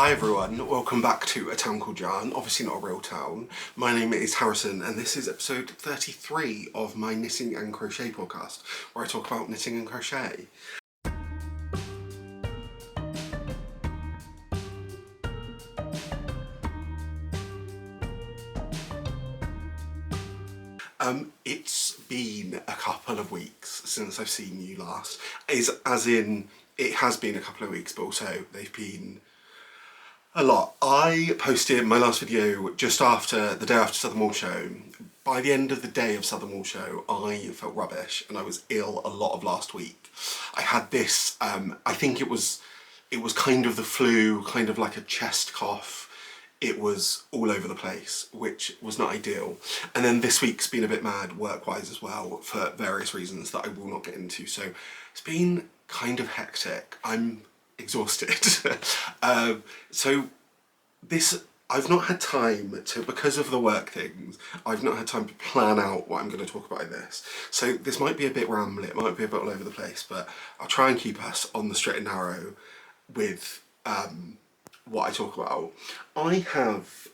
Hi everyone, welcome back to A Town Called Yarn, obviously not a real town. My name is Harrison and this is episode 33 of my Knitting and Crochet podcast, where I talk about knitting and crochet. It's been a couple of weeks since I've seen you last, as in it has been a couple of weeks, but also they've been a lot. I posted my last video just after the day after Southern Wool Show. By the end of the day of Southern Wool Show, I felt rubbish and I was ill a lot of last week. I had this, I think it was kind of the flu, kind of like a chest cough. It was all over the place, which was not ideal. And then this week's been a bit mad work-wise as well for various reasons that I will not get into. So it's been kind of hectic. I'm exhausted. So I've not had time to, because of the work things, I've not had time to plan out what I'm going to talk about in this. So this might be a bit rambly, it might be a bit all over the place, but I'll try and keep us on the straight and narrow with what I talk about. I have,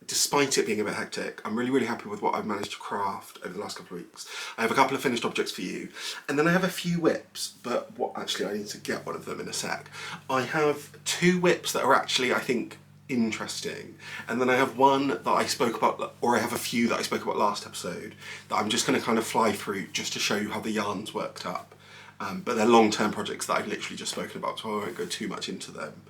despite it being a bit hectic, I'm really happy with what I've managed to craft over the last couple of weeks. I have a couple of finished objects for you, and then I have a few whips, but actually I need to get one of them in a sec. I have two whips that are actually, I think, interesting, and then I have one that I spoke about, or I have a few that I spoke about last episode, that I'm just going to kind of fly through just to show you how the yarn's worked up. But they're long-term projects that I've literally just spoken about, so I won't go too much into them.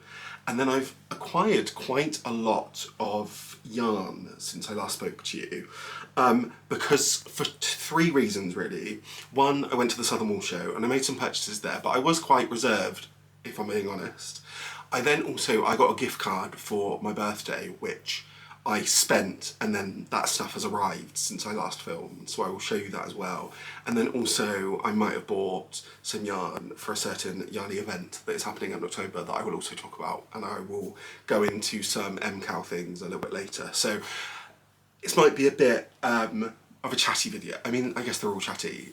And then I've acquired quite a lot of yarn since I last spoke to you, because for three reasons really. One, I went to the Southern Wool Show and I made some purchases there, but I was quite reserved, if I'm being honest. I got a gift card for my birthday, which I spent, and then that stuff has arrived since I last filmed, so I will show you that as well. And then also I might have bought some yarn for a certain yarny event that is happening in October that I will also talk about, and I will go into some MKAL things a little bit later. So this might be a bit of a chatty video. I mean, I guess they're all chatty.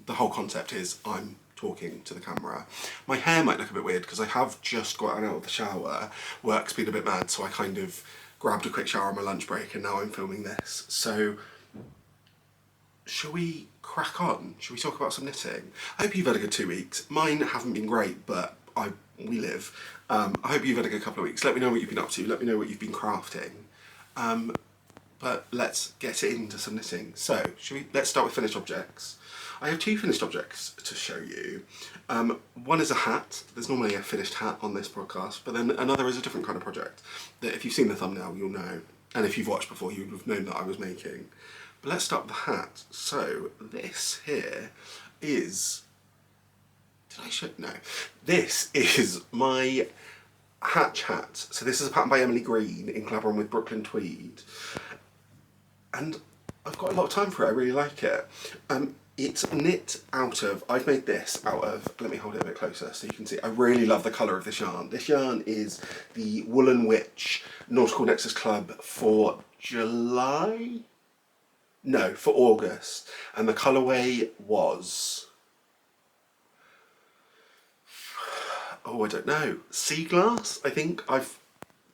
The whole concept is I'm talking to the camera. My hair might look a bit weird because I have just gotten out of the shower. Work's been a bit mad, so I kind of grabbed a quick shower on my lunch break and now I'm filming this. So, shall we crack on? Shall we talk about some knitting? I hope you've had a good 2 weeks. Mine haven't been great, but we live. I hope you've had a good couple of weeks. Let me know what you've been up to. Let me know what you've been crafting. But let's get into some knitting. So, let's start with finished objects. I have two finished objects to show you. One is a hat. There's normally a finished hat on this podcast, but then another is a different kind of project that if you've seen the thumbnail, you'll know. And if you've watched before, you would have known that I was making. But let's start with the hat. So this here is, no. This is my Hatch hat. So this is a pattern by Emily Greene in collaboration with Brooklyn Tweed. And I've got a lot of time for it, I really like it. It's knit out of, I've made this out of, let me hold it a bit closer so you can see, I really love the colour of this yarn. This yarn is the Woolen Wytch Nautical Nexus Club for July? No, for August. And the colourway was, oh I don't know, Sea Glass, I think.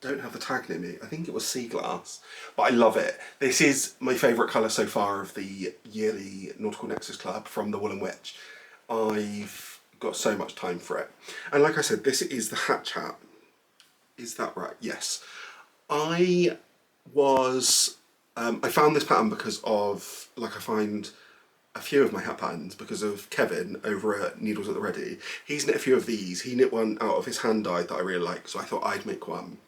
Don't have the tag near me. I think it was Sea Glass, but I love it. This is my favourite colour so far of the yearly Nautical Nexus Club from the Woolen Wytch. I've got so much time for it. And like I said, this is the Hatch hat. Is that right? Yes. I found this pattern because of, I find a few of my hat patterns because of Kevin over at Needles at the Ready. He's knit a few of these. He knit one out of his hand dyed that I really like, so I thought I'd make one.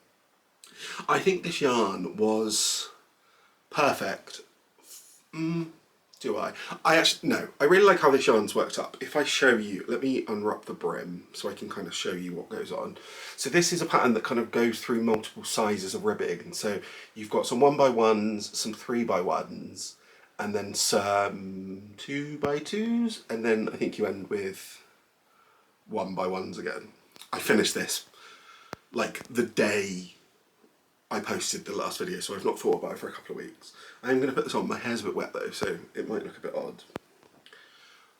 I think this yarn was perfect. Do I? No, I really like how this yarn's worked up. If I show you, let me unwrap the brim so I can kind of show you what goes on. So this is a pattern that kind of goes through multiple sizes of ribbing. And so you've got some 1x1s, some 3x1s, and then some 2x2s, and then I think you end with 1x1s again. I finished this like the day I posted the last video, so I've not thought about it for a couple of weeks. I'm going to put this on. My hair's a bit wet though, so it might look a bit odd.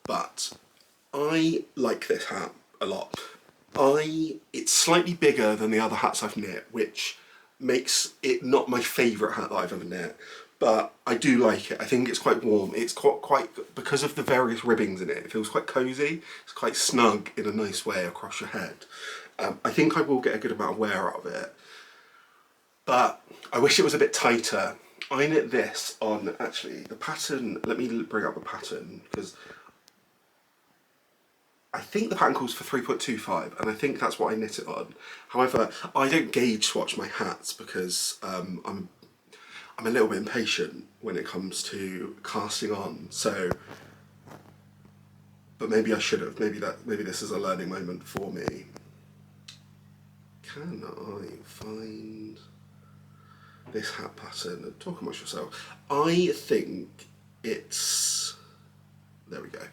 But I like this hat a lot. It's slightly bigger than the other hats I've knit, which makes it not my favourite hat that I've ever knit, but I do like it. I think it's quite warm. It's quite because of the various ribbings in it, it feels quite cosy. It's quite snug in a nice way across your head. I think I will get a good amount of wear out of it, but I wish it was a bit tighter. I knit this on, actually, the pattern, let me bring up the pattern, because I think the pattern calls for 3.25, and I think that's what I knit it on. However, I don't gauge swatch my hats because I'm a little bit impatient when it comes to casting on. So, but maybe I should have. Maybe this is a learning moment for me. Can I find this hat pattern? Talk amongst yourself. I think it's, there we go.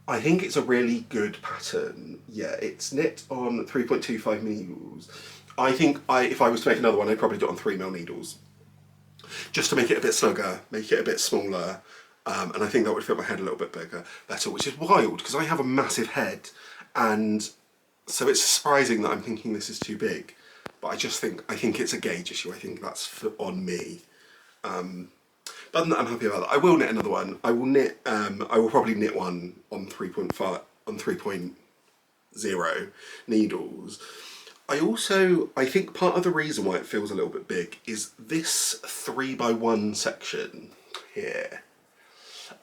I think it's a really good pattern. Yeah, it's knit on 3.25 needles. I think if I was to make another one, I'd probably do it on 3mm needles, just to make it a bit snugger, make it a bit smaller, and I think that would fit my head a little bit better, which is wild because I have a massive head, and so it's surprising that I'm thinking this is too big. But I think it's a gauge issue. I think that's on me. But other than that, I'm happy about that. I will knit another one. I will probably knit one on 3.5, on 3.0 needles. I think part of the reason why it feels a little bit big is this 3x1 section here.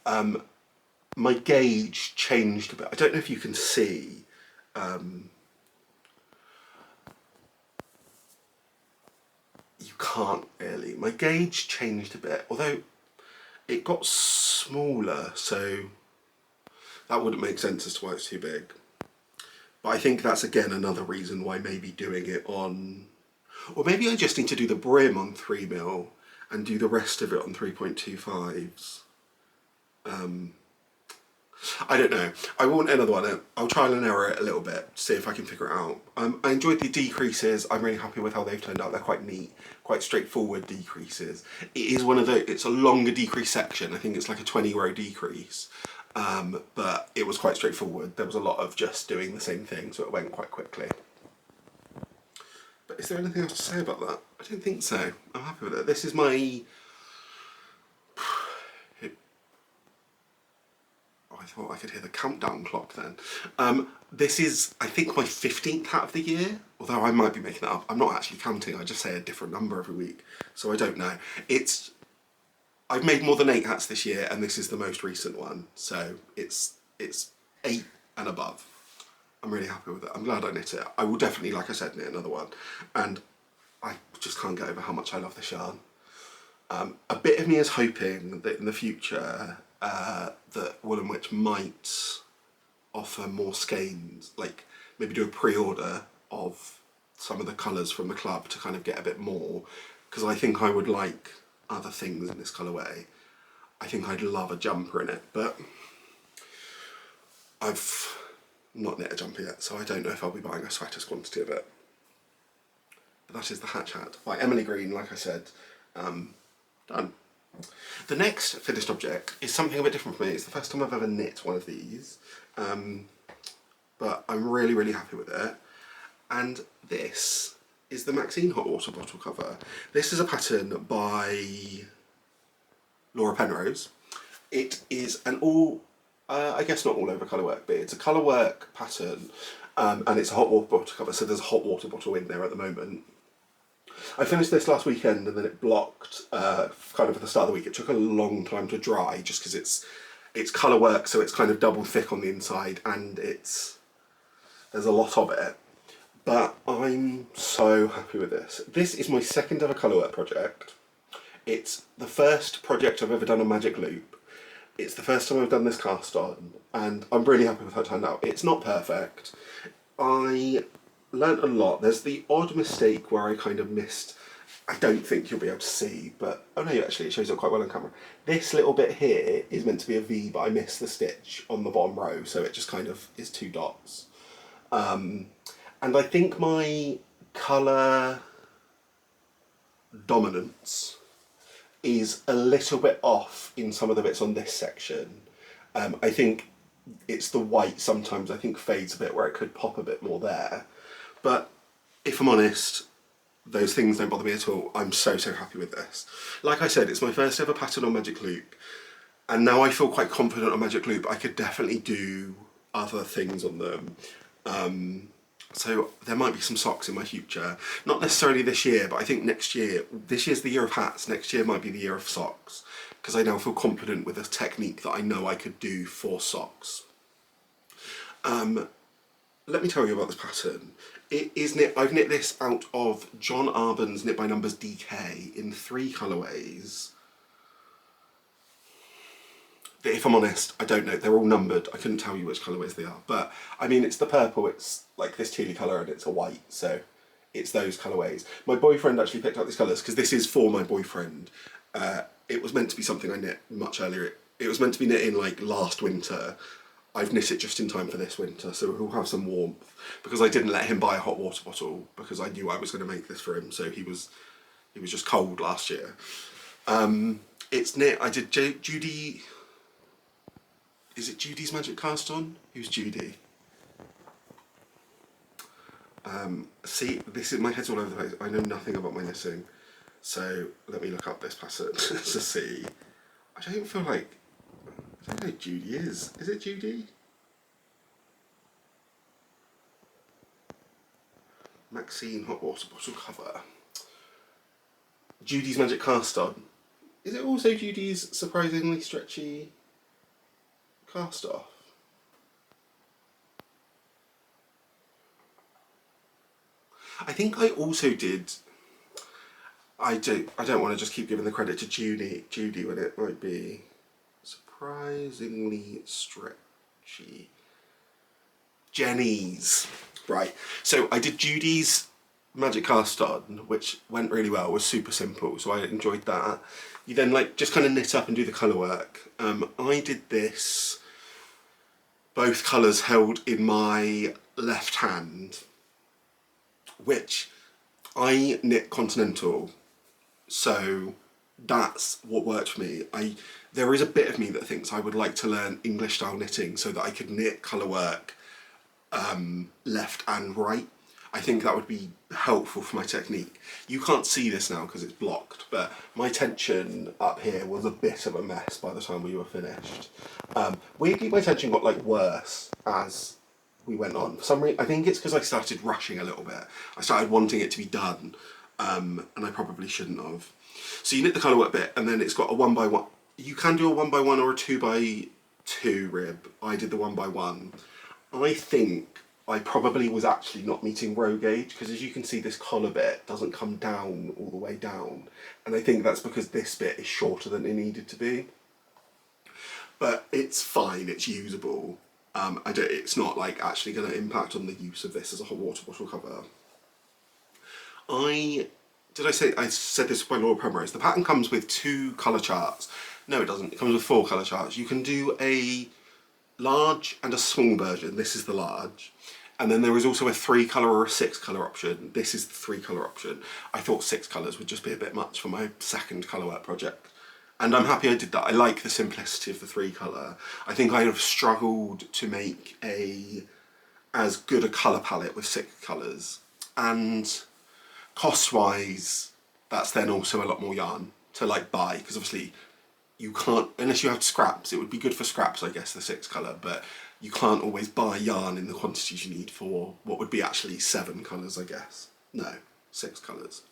My gauge changed a bit. I don't know if you can see. You can't really. My gauge changed a bit, although it got smaller, so that wouldn't make sense as to why it's too big. But I think that's again another reason why maybe doing it on, or maybe I just need to do the brim on 3mm and do the rest of it on 3.25s. I don't know. I want another one. I'll trial and error it a little bit, see if I can figure it out. I enjoyed the decreases. I'm really happy with how they've turned out. They're quite neat, quite straightforward decreases. It is it's a longer decrease section. I think it's like a 20-row decrease. But it was quite straightforward. There was a lot of just doing the same thing, so it went quite quickly. But is there anything else to say about that? I don't think so. I'm happy with it. This is my... I thought I could hear the countdown clock then. This is, I think, my 15th hat of the year, although I might be making that up. I'm not actually counting, I just say a different number every week, so I don't know. I've made more than 8 hats this year, and this is the most recent one, so it's 8 and above. I'm really happy with it. I'm glad I knit it. I will definitely, like I said, knit another one, and I just can't get over how much I love the yarn. A bit of me is hoping that in the future, that Woolen Wytch might offer more skeins, like maybe do a pre-order of some of the colours from the club to kind of get a bit more, because I think I would like other things in this colourway. I think I'd love a jumper in it, but I've not knit a jumper yet, so I don't know if I'll be buying a sweater's quantity of it. But that is the Hatch Hat by Emily Greene, like I said. Done. The next finished object is something a bit different for me. It's the first time I've ever knit one of these, but I'm really, really happy with it. And this is the Maxine hot water bottle cover. This is a pattern by Laura Penrose. It is an I guess not all over colourwork, but it's a colourwork pattern, and it's a hot water bottle cover, so there's a hot water bottle in there at the moment. I finished this last weekend and then it blocked kind of at the start of the week. It took a long time to dry just because it's colour work, so it's kind of double thick on the inside and there's a lot of it. But I'm so happy with this. This is my second ever colour work project. It's the first project I've ever done on Magic Loop. It's the first time I've done this cast on, and I'm really happy with how it turned out. It's not perfect. I learnt a lot. There's the odd mistake where I kind of missed, I don't think you'll be able to see, but oh no, actually it shows up quite well on camera. This little bit here is meant to be a V, but I missed the stitch on the bottom row, so it just kind of is 2 dots. And I think my colour dominance is a little bit off in some of the bits on this section. I think it's the white sometimes I think fades a bit where it could pop a bit more there. But if I'm honest, those things don't bother me at all. I'm so happy with this. Like I said, it's my first ever pattern on Magic Loop, and now I feel quite confident on Magic Loop. I could definitely do other things on them. So there might be some socks in my future. Not necessarily this year, but I think next year. This year's the year of hats, next year might be the year of socks, because I now feel confident with a technique that I know I could do for socks. Let me tell you about this pattern. It is knit. I've knit this out of John Arbon's Knit by Numbers DK in 3 colourways. If I'm honest, I don't know. They're all numbered. I couldn't tell you which colourways they are. But, I mean, it's the purple, it's like this tealy colour, and it's a white. So, it's those colourways. My boyfriend actually picked out these colours, because this is for my boyfriend. It was meant to be something I knit much earlier. It was meant to be knit in, like, last winter. I've knit it just in time for this winter, so he'll have some warmth. Because I didn't let him buy a hot water bottle, because I knew I was going to make this for him, so he was just cold last year. It's knit. I did Judy... Is it Judy's Magic Cast On? Who's Judy? See, this is, my head's all over the place. I know nothing about my knitting. So let me look up this pattern to see. I don't feel like, I don't know who Judy is. Is it Judy? Maxine hot water bottle cover. Judy's Magic Cast On. Is it also Judy's surprisingly stretchy cast off? I think I also did. I don't want to just keep giving the credit to Judy when it might be surprisingly stretchy. Jenny's. Right. So I did Judy's Magic Cast On, which went really well. It was super simple, so I enjoyed that. You then like just kind of knit up and do the colour work. I did this, both colours held in my left hand, which I knit continental, so that's what worked for me. There is a bit of me that thinks I would like to learn English style knitting so that I could knit colour work left and right. I think that would be helpful for my technique. You can't see this now because it's blocked, but my tension up here was a bit of a mess by the time we were finished. Weirdly, my tension got like worse as we went on. For some reason, I think it's because I started rushing a little bit. I started wanting it to be done, and I probably shouldn't have. So you knit the colour work bit, and then it's got a 1x1. You can do a 1x1 or a 2x2 rib. I did the 1x1. I think I probably was actually not meeting row gauge, because as you can see, this collar bit doesn't come down all the way down, and I think that's because this bit is shorter than it needed to be. But it's fine, it's usable. It's not like actually going to impact on the use of this as a hot water bottle cover. I said this by Laura Penrose. The pattern comes with 2 colour charts. No, it doesn't. It comes with 4 colour charts. You can do a large and a small version. This is the large. And then there is also a 3 colour or a 6 colour option. This is the 3 colour option. I thought 6 colours would just be a bit much for my second colour work project. And I'm happy I did that. I like the simplicity of the 3 colour. I think I have struggled to make as good a colour palette with 6 colours. And cost-wise, that's then also a lot more yarn to like buy, because obviously you can't, unless you have scraps. It would be good for scraps, I guess, the 6 colour, but you can't always buy yarn in the quantities you need for what would be actually 7 colours, I guess. No, 6 colours.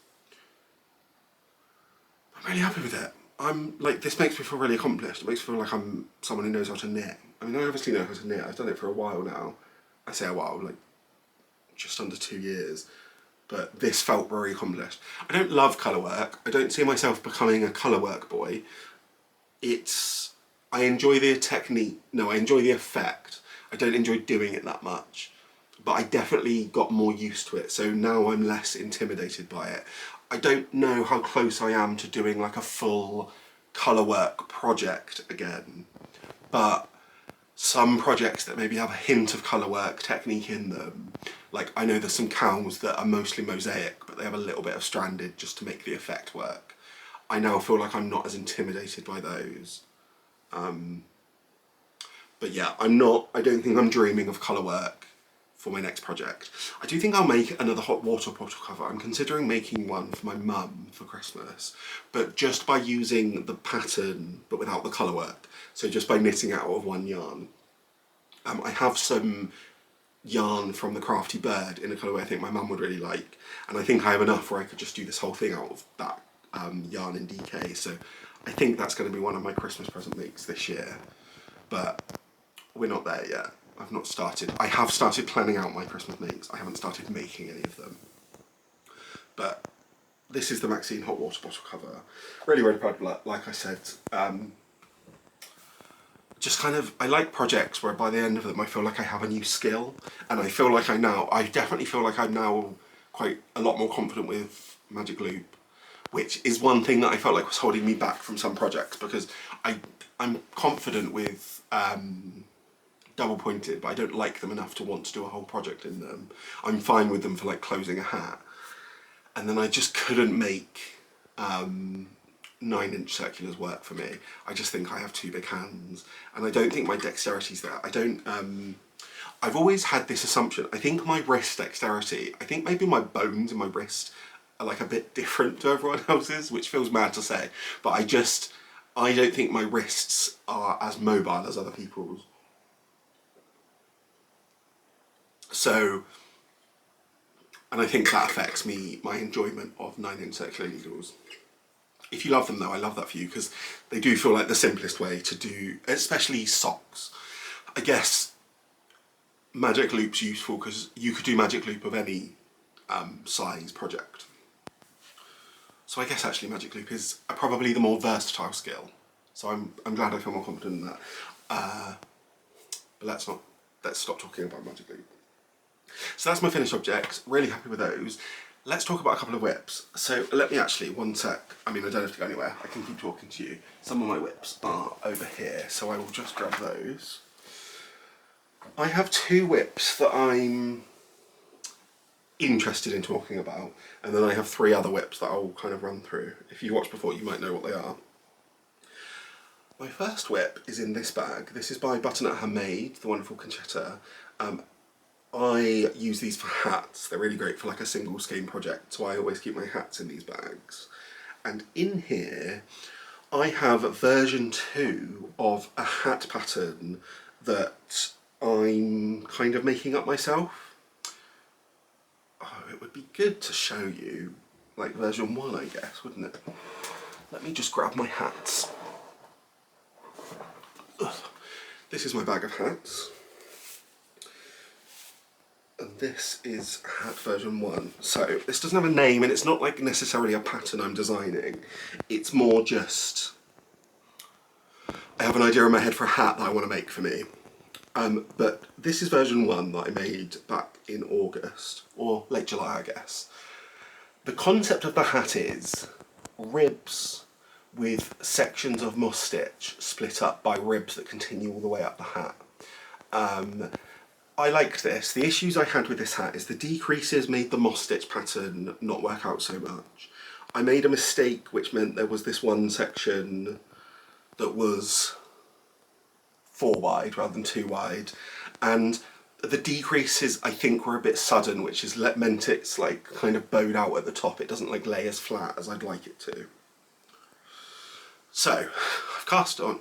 I'm really happy with it. I'm like, this makes me feel really accomplished. It makes me feel like I'm someone who knows how to knit. I mean, I obviously know how to knit. I've done it for a while now. I say a while, like just under 2 years. But this felt very accomplished. I don't love colour work. I don't see myself becoming a colour work boy. I enjoy the technique. No, I enjoy the effect. I don't enjoy doing it that much. But I definitely got more used to it. So now I'm less intimidated by it. I don't know how close I am to doing like a full colour work project again. But some projects that maybe have a hint of colour work technique in them, like I know there's some cowls that are mostly mosaic, but they have a little bit of stranded just to make the effect work. I now feel like I'm not as intimidated by those. But yeah, I don't think I'm dreaming of colour work for my next project. I do think I'll make another hot water bottle cover. I'm considering making one for my mum for Christmas, but just by using the pattern but without the colour work. So just by knitting out of one yarn. I have some yarn from the Crafty Bird in a colourway I think my mum would really like, and I think I have enough where I could just do this whole thing out of that yarn in DK, so I think that's going to be one of my Christmas present makes this year, but we're not there yet. I've not started. I have started planning out my Christmas makes. I haven't started making any of them. But this is the Maxine hot water bottle cover. Really, really proud of it. Like I said, just kind of, I like projects where by the end of them I feel like I have a new skill, and I feel like I definitely feel like I'm now quite a lot more confident with Magic Loop, which is one thing that I felt like was holding me back from some projects, because I'm confident with double pointed, but I don't like them enough to want to do a whole project in them. I'm fine with them for like closing a hat, and then I just couldn't make 9-inch circulars work for me. I just think I have too big hands, and I don't think my dexterity's there. I've always had this assumption, I think my wrist dexterity, I think maybe my bones in my wrist are like a bit different to everyone else's, which feels mad to say, but I don't think my wrists are as mobile as other people's. So, and I think that affects my enjoyment of 9-inch circular needles. If you love them though, I love that for you, because they do feel like the simplest way to do, especially socks. I guess Magic Loop's useful because you could do Magic Loop of any size project. So I guess actually Magic Loop is probably the more versatile skill. So I'm glad I feel more confident in that. But let's stop talking about Magic Loop. So that's my finished objects, really happy with those. Let's talk about a couple of whips. So let me actually, one sec, I mean I don't have to go anywhere, I can keep talking to you. Some of my whips are over here, so I will just grab those. I have 2 whips that I'm interested in talking about, and then I have 3 other whips that I'll kind of run through. If you watched before, you might know what they are. My first whip is in this bag. This is by Butternut Handmade, the wonderful Conchetta. I use these for hats. They're really great for like a single skein project, so I always keep my hats in these bags. And in here, I have version 2 of a hat pattern that I'm kind of making up myself. Oh, it would be good to show you like version 1, I guess, wouldn't it? Let me just grab my hats. Ugh. This is my bag of hats. And this is hat version 1. So this doesn't have a name, and it's not like necessarily a pattern I'm designing. It's more just, I have an idea in my head for a hat that I want to make for me. But this is version 1 that I made back in August, or late July I guess. The concept of the hat is ribs with sections of moss stitch split up by ribs that continue all the way up the hat. I liked this. The issues I had with this hat is the decreases made the moss stitch pattern not work out so much. I made a mistake which meant there was this one section that was 4 wide rather than 2 wide, and the decreases I think were a bit sudden, which is meant it's like kind of bowed out at the top. It doesn't like lay as flat as I'd like it to. So I've cast on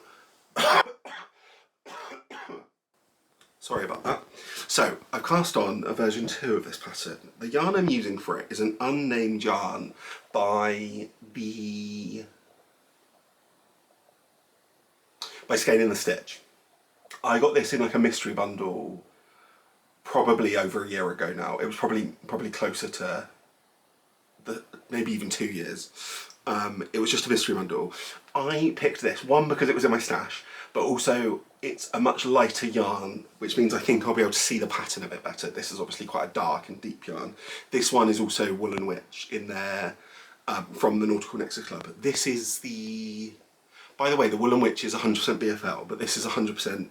sorry about that. So I've cast on a version 2 of this pattern. The yarn I'm using for it is an unnamed yarn by Skein in the Stitch. I got this in like a mystery bundle probably over a year ago now. It was probably closer to maybe even 2 years. It was just a mystery bundle. I picked this, one because it was in my stash, but also it's a much lighter yarn, which means I think I'll be able to see the pattern a bit better. This is obviously quite a dark and deep yarn. This one is also Woolen Wytch in there from the Nautical Nexus Club. This is the, by the way, the Woolen Wytch is 100% BFL, but this is 100%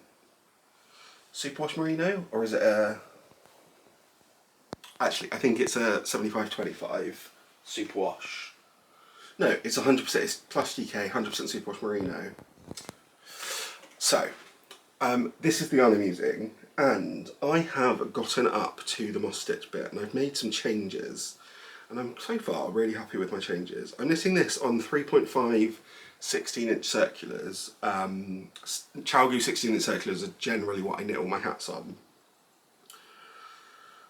Superwash Merino, or is it a, actually I think it's a 75-25 Superwash. No, it's 100%, it's plus DK, 100% Superwash Merino. So, This is the yarn I'm using, and I have gotten up to the moss stitch bit and I've made some changes, and I'm so far really happy with my changes. I'm knitting this on 3.5 16-inch circulars. ChowBC 16-inch circulars are generally what I knit all my hats on.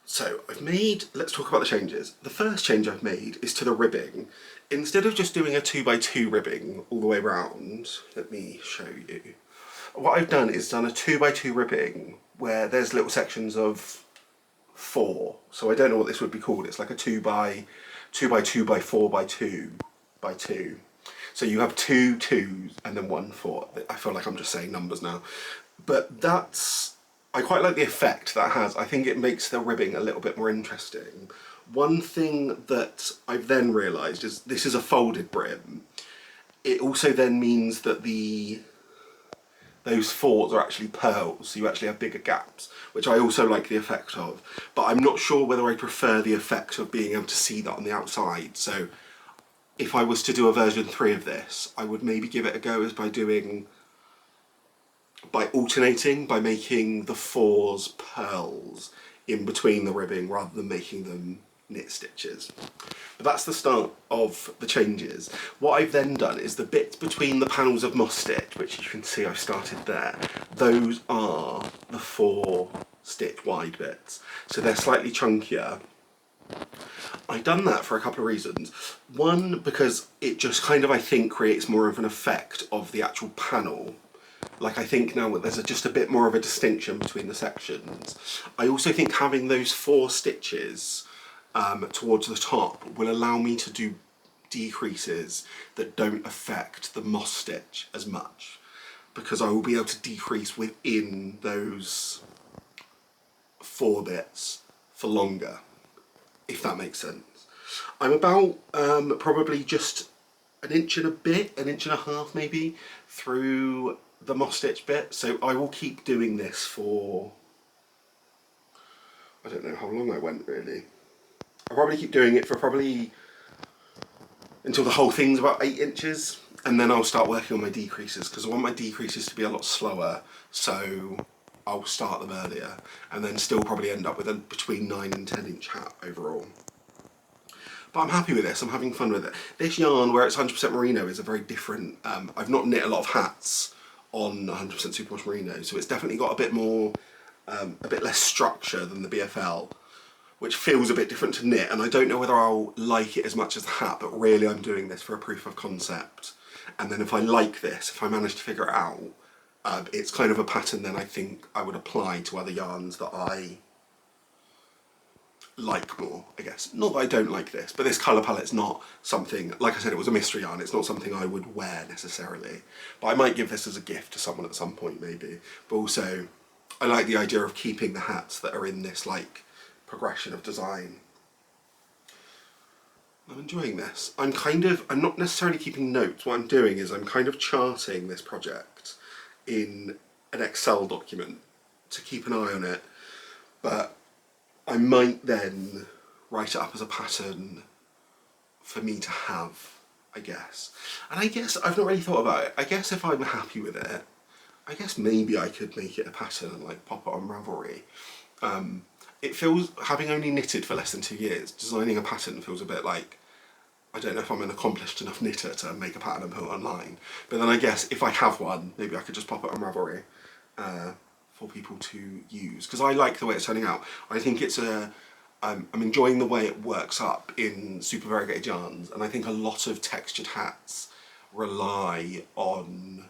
So I've made, let's talk about the changes. The first change I've made is to the ribbing. Instead of just doing a 2x2 ribbing all the way around, let me show you. What I've done is done a 2x2 ribbing where there's little sections of 4. So I don't know what this would be called. It's like a 2x2 by 4 by 2 by 2. So you have 2 2s and then 1 4. I feel like I'm just saying numbers now. But that's, I quite like the effect that has. I think it makes the ribbing a little bit more interesting. One thing that I've then realised is this is a folded brim. It also then means that those 4s are actually pearls, so you actually have bigger gaps, which I also like the effect of. But I'm not sure whether I prefer the effect of being able to see that on the outside. So if I was to do a version 3 of this, I would maybe give it a go as by alternating, by making the 4s pearls in between the ribbing rather than making them knit stitches. But that's the start of the changes. What I've then done is the bits between the panels of moss stitch, which you can see I've started there, those are the 4 stitch wide bits. So they're slightly chunkier. I've done that for a couple of reasons. One, because it just kind of, I think, creates more of an effect of the actual panel. Like, I think now there's just a bit more of a distinction between the sections. I also think having those 4 stitches towards the top will allow me to do decreases that don't affect the moss stitch as much, because I will be able to decrease within those 4 bits for longer, if that makes sense. I'm about probably just an inch and a bit, an inch and a half maybe, through the moss stitch bit, so I will keep doing this for, I don't know how long I went really. I'll probably keep doing it for probably until the whole thing's about 8 inches, and then I'll start working on my decreases, because I want my decreases to be a lot slower, so I'll start them earlier, and then still probably end up with a between 9 and 10 inch hat overall. But I'm happy with this, I'm having fun with it. This yarn, where it's 100% merino, is a very different, I've not knit a lot of hats on 100% superwash merino, so it's definitely got a bit more, a bit less structure than the BFL, which feels a bit different to knit, and I don't know whether I'll like it as much as the hat, but really I'm doing this for a proof of concept. And then if I like this, if I manage to figure it out, it's kind of a pattern then I think I would apply to other yarns that I like more, I guess. Not that I don't like this, but this colour palette's not something, like I said, it was a mystery yarn, it's not something I would wear necessarily. But I might give this as a gift to someone at some point maybe. But also, I like the idea of keeping the hats that are in this like progression of design. I'm enjoying this. I'm not necessarily keeping notes. What I'm doing is I'm kind of charting this project in an Excel document to keep an eye on it, but I might then write it up as a pattern for me to have, I guess. And I guess I've not really thought about it. I guess if I'm happy with it, I guess maybe I could make it a pattern and like pop it on Ravelry. It feels, having only knitted for less than 2 years, designing a pattern feels a bit like, I don't know if I'm an accomplished enough knitter to make a pattern and put it online. But then I guess if I have one, maybe I could just pop it on Ravelry for people to use. Because I like the way it's turning out. I think it's I'm enjoying the way it works up in super variegated yarns, and I think a lot of textured hats rely on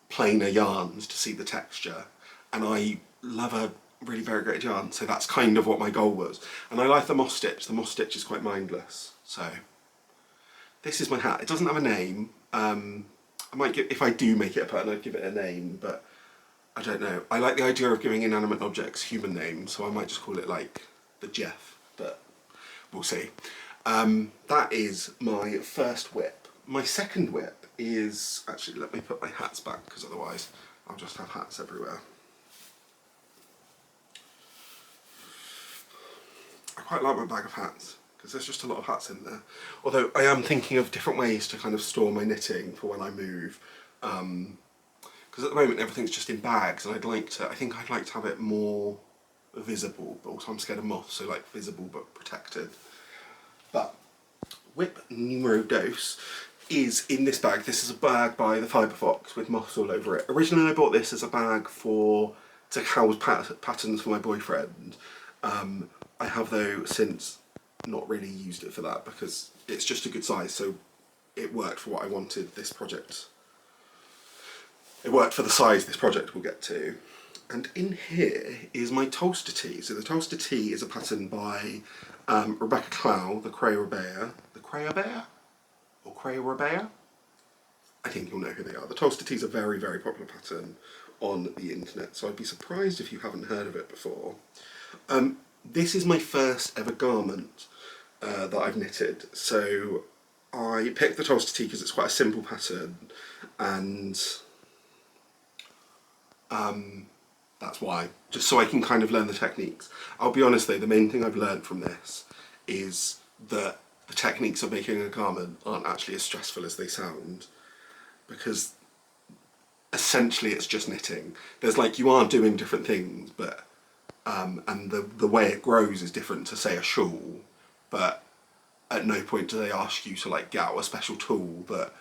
plainer yarns to see the texture. And I love a really variegated yarn, so that's kind of what my goal was. And I like the moss stitch. The moss stitch is quite mindless. So this is my hat. It doesn't have a name. I might give, if I do make it a pattern, I'd give it a name, but I don't know. I like the idea of giving inanimate objects human names, so I might just call it like the Jeff, but we'll see. That is my first whip. My second whip is, actually let me put my hats back, because otherwise I'll just have hats everywhere. I quite like my bag of hats, because there's just a lot of hats in there. Although I am thinking of different ways to kind of store my knitting for when I move. because at the moment everything's just in bags, and I think I'd like to have it more visible, but also I'm scared of moths, so like visible but protected. But whip numero dos is in this bag. This is a bag by the Fibre Fox with moths all over it. Originally I bought this as a bag to Cowl's patterns for my boyfriend. I have though since not really used it for that because it's just a good size, so it worked for what I wanted this project. It worked for the size this project will get to. And in here is my Tolsta Tee. So the Tolsta Tee is a pattern by Rebecca Cowl, the Creabea. The Creabea? Or Creabea? I think you'll know who they are. The Tolsta Tee is a very, very popular pattern on the internet, so I'd be surprised if you haven't heard of it before. This is my first ever garment that I've knitted. So I picked the Tolsta Tee because it's quite a simple pattern, and that's why, just so I can kind of learn the techniques. I'll be honest though, the main thing I've learned from this is that the techniques of making a garment aren't actually as stressful as they sound, because essentially it's just knitting. There's like, you are doing different things, but and the way it grows is different to say a shawl, but at no point do they ask you to like get out a special tool that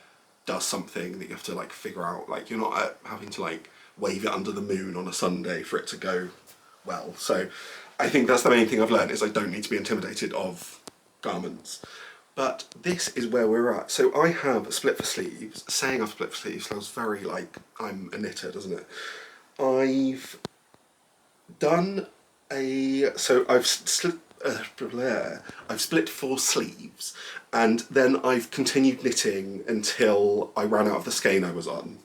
does something that you have to like figure out. Like, you're not having to like wave it under the moon on a Sunday for it to go well. So I think that's the main thing I've learned, is I don't need to be intimidated of garments. But this is where we're at. So I have split for sleeves. Saying I've split for sleeves sounds very like I'm a knitter, doesn't it? I've done I've split 4 sleeves, and then I've continued knitting until I ran out of the skein I was on.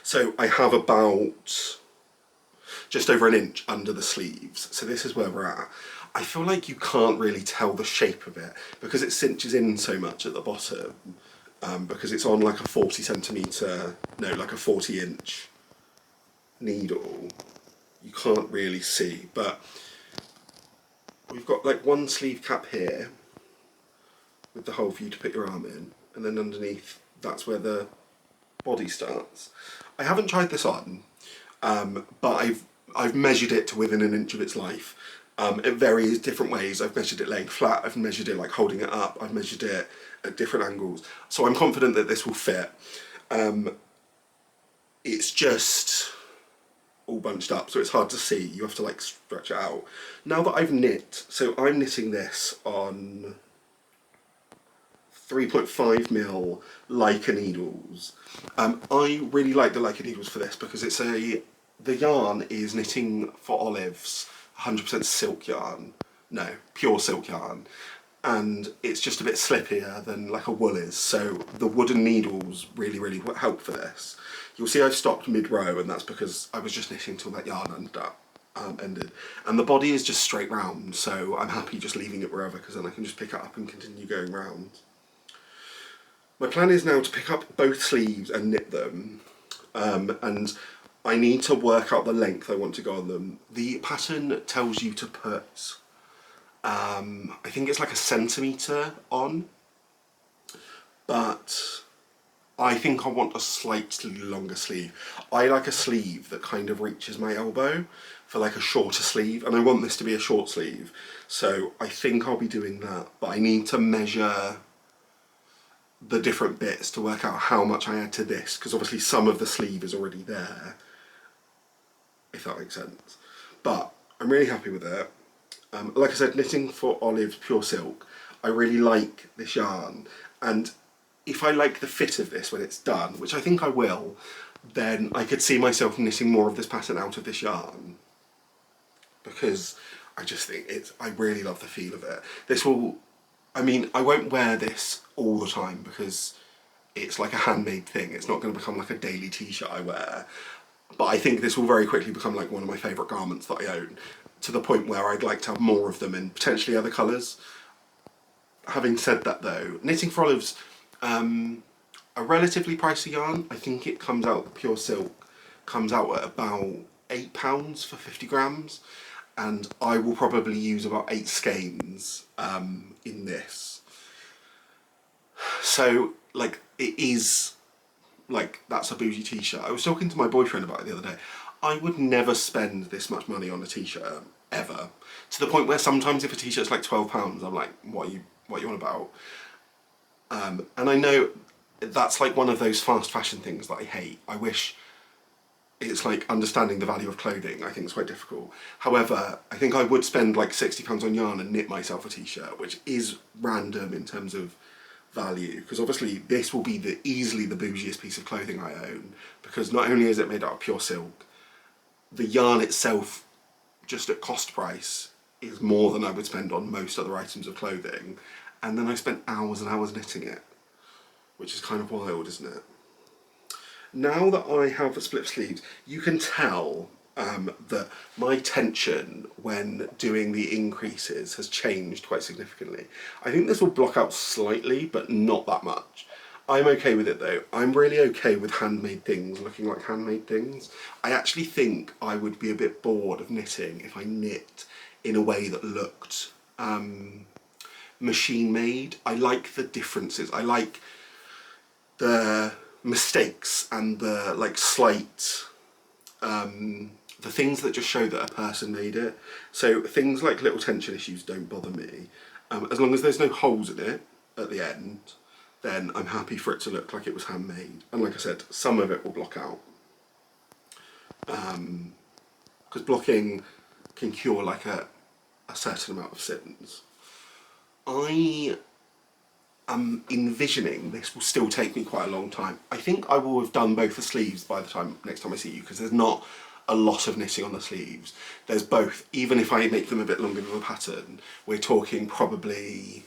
So I have about just over an inch under the sleeves. So this is where we're at. I feel like you can't really tell the shape of it because it cinches in so much at the bottom, because it's on like a 40-inch needle. You can't really see, but we've got like one sleeve cap here with the hole for you to put your arm in, and then underneath that's where the body starts. I haven't tried this on, but I've measured it to within an inch of its life. It varies different ways. I've measured it laying flat, I've measured it like holding it up, I've measured it at different angles. So I'm confident that this will fit. It's just all bunched up, so it's hard to see. You have to like stretch it out. Now that I've knit, so I'm knitting this on 3.5mm Leica needles. I really like the Leica needles for this because the yarn is Knitting for Olives 100% silk yarn, no, pure silk yarn, and it's just a bit slippier than like a wool is, so the wooden needles really, really help for this. You'll see I've stopped mid-row, and that's because I was just knitting till that yarn ended. And the body is just straight round, so I'm happy just leaving it wherever, because then I can just pick it up and continue going round. My plan is now to pick up both sleeves and knit them, and I need to work out the length I want to go on them. The pattern tells you to put, I think it's like 1 centimetre on, but I think I want a slightly longer sleeve. I like a sleeve that kind of reaches my elbow for like a shorter sleeve, and I want this to be a short sleeve, so I think I'll be doing that, but I need to measure the different bits to work out how much I add to this, because obviously some of the sleeve is already there, if that makes sense. But I'm really happy with it. Like I said, Knitting for Olives pure silk, I really like this yarn, and if I like the fit of this when it's done, which I think I will, then I could see myself knitting more of this pattern out of this yarn, because I just think I really love the feel of it. This will, I mean, I won't wear this all the time because it's like a handmade thing. It's not going to become like a daily t-shirt I wear, but I think this will very quickly become like one of my favourite garments that I own, to the point where I'd like to have more of them in potentially other colours. Having said that though, Knitting for Olives, a relatively pricey yarn. I think it comes out, pure silk, comes out at about £8 for 50 grams, and I will probably use about 8 skeins in this. So like, it is like that's a bougie t-shirt. I was talking to my boyfriend about it the other day. I would never spend this much money on a t-shirt ever, to the point where sometimes if a t-shirt's like £12, I'm like, what are you on about? And I know that's like one of those fast fashion things that I hate. I wish it's like understanding the value of clothing. I think it's quite difficult. However, I think I would spend like £60 on yarn and knit myself a t-shirt, which is random in terms of value, because obviously this will be easily the bougiest piece of clothing I own, because not only is it made out of pure silk, the yarn itself, just at cost price, is more than I would spend on most other items of clothing, and then I spent hours and hours knitting it, which is kind of wild, isn't it? Now that I have split sleeves, you can tell that my tension when doing the increases has changed quite significantly. I think this will block out slightly, but not that much. I'm okay with it though. I'm really okay with handmade things looking like handmade things. I actually think I would be a bit bored of knitting if I knit in a way that looked machine made. I like the differences. I like the mistakes and the like slight the things that just show that a person made it. So things like little tension issues don't bother me. As long as there's no holes in it at the end, then I'm happy for it to look like it was handmade. And like I said, some of it will block out. Because blocking can cure like a certain amount of sins. I am envisioning this will still take me quite a long time. I think I will have done both the sleeves by the next time I see you, because there's not a lot of knitting on the sleeves. There's both, even if I make them a bit longer than the pattern, we're talking probably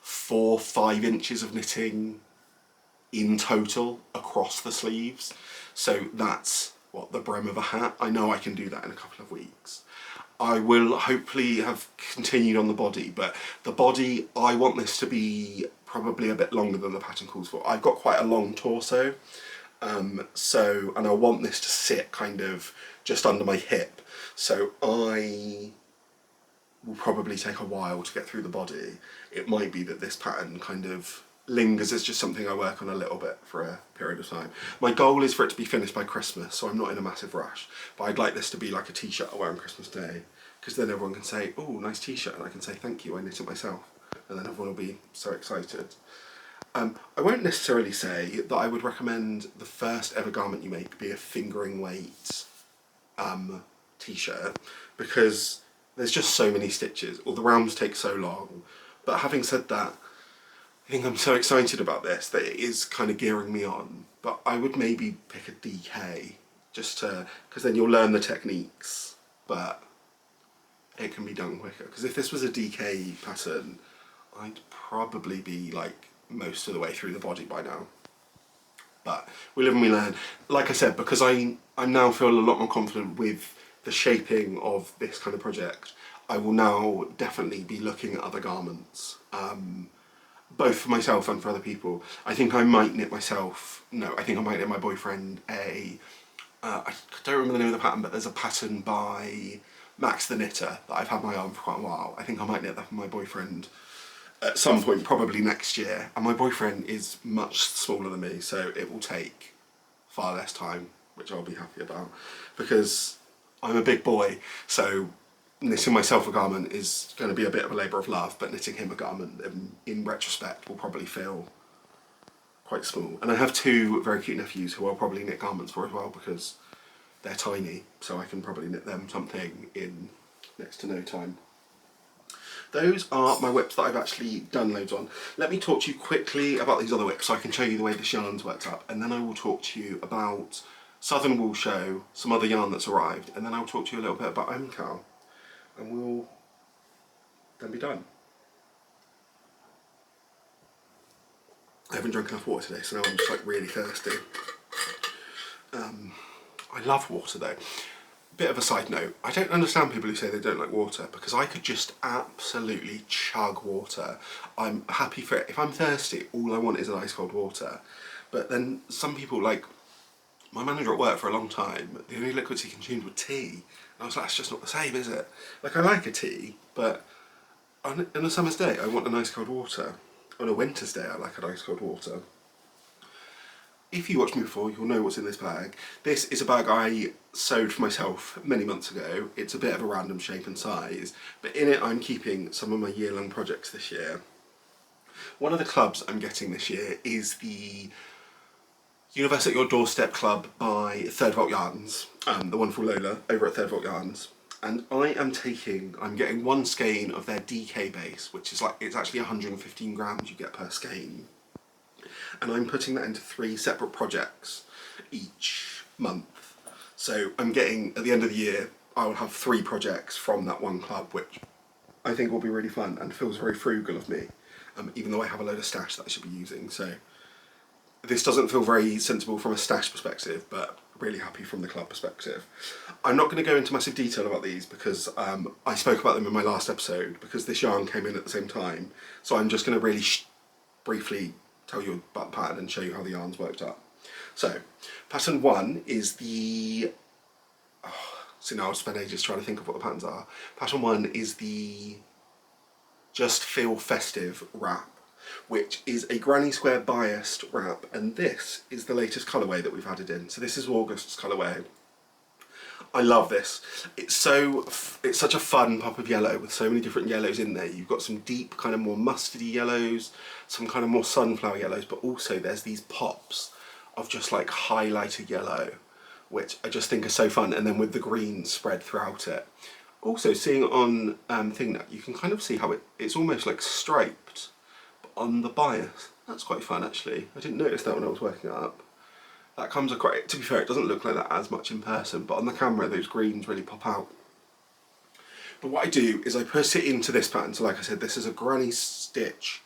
4 or 5 inches of knitting in total across the sleeves. So that's what, the brim of a hat. I know I can do that in a couple of weeks. I will hopefully have continued on the body, but the body, I want this to be probably a bit longer than the pattern calls for. I've got quite a long torso, and I want this to sit kind of just under my hip. So I will probably take a while to get through the body. It might be that this pattern kind of lingers as just something I work on a little bit for a period of time. My goal is for it to be finished by Christmas, so I'm not in a massive rush, but I'd like this to be like a t-shirt I wear on Christmas Day, because then everyone can say, oh, nice t-shirt, and I can say thank you, I knit it myself, and then everyone will be so excited. I won't necessarily say that I would recommend the first ever garment you make be a fingering weight t-shirt, because there's just so many stitches, or the rounds take so long. But having said that, I think I'm so excited about this that it is kind of gearing me on. But I would maybe pick a DK, just to, because then you'll learn the techniques, but it can be done quicker. Because if this was a DK pattern, I'd probably be like most of the way through the body by now. But we live and we learn. Like I said, because I now feel a lot more confident with the shaping of this kind of project, I will now definitely be looking at other garments, both for myself and for other people. I think I might knit myself, no, I think I might knit my boyfriend I don't remember the name of the pattern, but there's a pattern by Max the Knitter that I've had my eye on for quite a while. I think I might knit that for my boyfriend at some point, probably next year. And my boyfriend is much smaller than me, so it will take far less time, which I'll be happy about, because I'm a big boy, so knitting myself a garment is going to be a bit of a labour of love, but knitting him a garment, in retrospect, will probably feel quite small. And I have 2 very cute nephews who I'll probably knit garments for as well, because they're tiny, so I can probably knit them something in next to no time. Those are my whips that I've actually done loads on. Let me talk to you quickly about these other whips so I can show you the way this yarn's worked up, and then I will talk to you about Southern Wool Show, some other yarn that's arrived, and then I'll talk to you a little bit about MKAL, and we'll then be done. I haven't drunk enough water today, so now I'm just like really thirsty. I love water though. Bit of a side note, I don't understand people who say they don't like water, because I could just absolutely chug water. I'm happy for it. If I'm thirsty, all I want is ice cold water. But then some people, like my manager at work for a long time, the only liquids he consumed were tea. And I was like, that's just not the same, is it? Like, I like a tea, but on a summer's day, I want an ice cold water. On a winter's day, I like an ice cold water. if you watched me before, you'll know what's in this bag. This is a bag I sewed for myself many months ago. It's a bit of a random shape and size, but in it I'm keeping some of my year-long projects this year. One of the clubs I'm getting this year is the Universe at Your Doorstep club by Third Volt Yarns, the wonderful Lola over at Third Volt Yarns. And I'm getting one skein of their DK base, which is like, it's actually 115 grams you get per skein. And I'm putting that into 3 separate projects each month. So I'm getting, at the end of the year, I will have 3 projects from that one club, which I think will be really fun and feels very frugal of me, even though I have a load of stash that I should be using. So this doesn't feel very sensible from a stash perspective, but really happy from the club perspective. I'm not going to go into massive detail about these because I spoke about them in my last episode, because this yarn came in at the same time. So I'm just going to really briefly tell you about the pattern and show you how the yarn's worked up. So, pattern 1 is the... so now I'll spend ages trying to think of what the patterns are. Pattern 1 is the Just Feel Festive wrap, which is a granny square biased wrap, and this is the latest colourway that we've added in. So this is August's colourway. I love this. It's such a fun pop of yellow with so many different yellows in there. You've got some deep kind of more mustardy yellows, some kind of more sunflower yellows, but also there's these pops of just like highlighter yellow, which I just think are so fun, and then with the green spread throughout it. Also seeing on Thingnut, you can kind of see how it's almost like striped on the bias. That's quite fun actually. I didn't notice that when I was working it up. That comes across, to be fair, it doesn't look like that as much in person, but on the camera those greens really pop out. But what I do is I put it into this pattern. So like I said, this is a granny stitch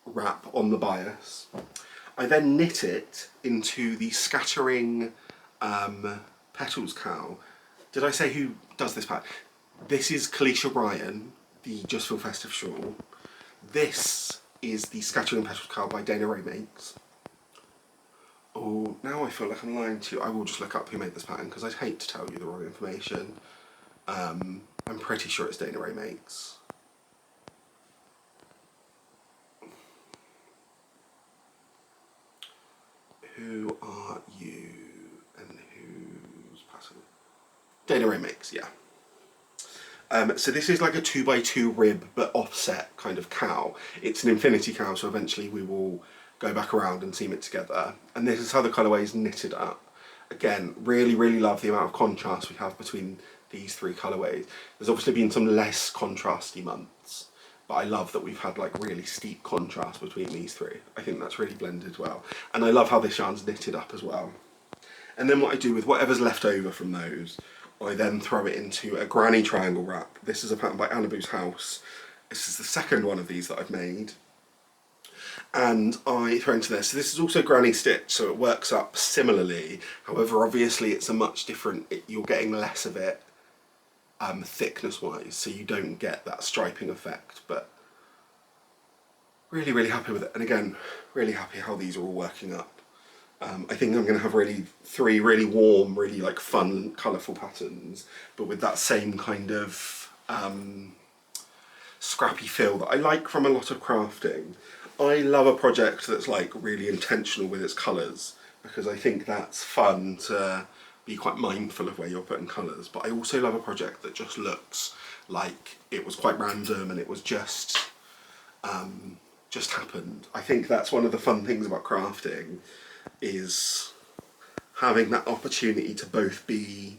wrap on the bias. I then knit it into the scattering Petals cowl. Did I say who does this pattern? This is Caleisha Ryan, the Just Feel Festive shawl. This is the Scattering Petals cowl by Dana Rae Makes. Oh, now I feel like I'm lying to you. I will just look up who made this pattern because I'd hate to tell you the wrong information. I'm pretty sure it's Dana Rae Makes. Who are you and whose pattern? Dana Rae Makes, yeah. So this is like a 2x2 rib but offset kind of cowl. It's an infinity cowl, so eventually we will go back around and seam it together. And this is how the colourway is knitted up. Again, really, really love the amount of contrast we have between these 3 colourways. There's obviously been some less contrasty months, but I love that we've had like really steep contrast between these 3. I think that's really blended well. And I love how this yarn's knitted up as well. And then what I do with whatever's left over from those, I then throw it into a granny triangle wrap. This is a pattern by Anaboos House. This is the second one of these that I've made. And I throw into this. So this is also granny stitch, so it works up similarly. However, obviously it's a much different, you're getting less of it thickness wise, so you don't get that striping effect, but really, really happy with it. And again, really happy how these are all working up. I think I'm going to have 3 really warm, really like fun, colourful patterns, but with that same kind of scrappy feel that I like from a lot of crafting. I love a project that's like really intentional with its colours, because I think that's fun to be quite mindful of where you're putting colours, but I also love a project that just looks like it was quite random and it was just happened. I think that's one of the fun things about crafting, is having that opportunity to both be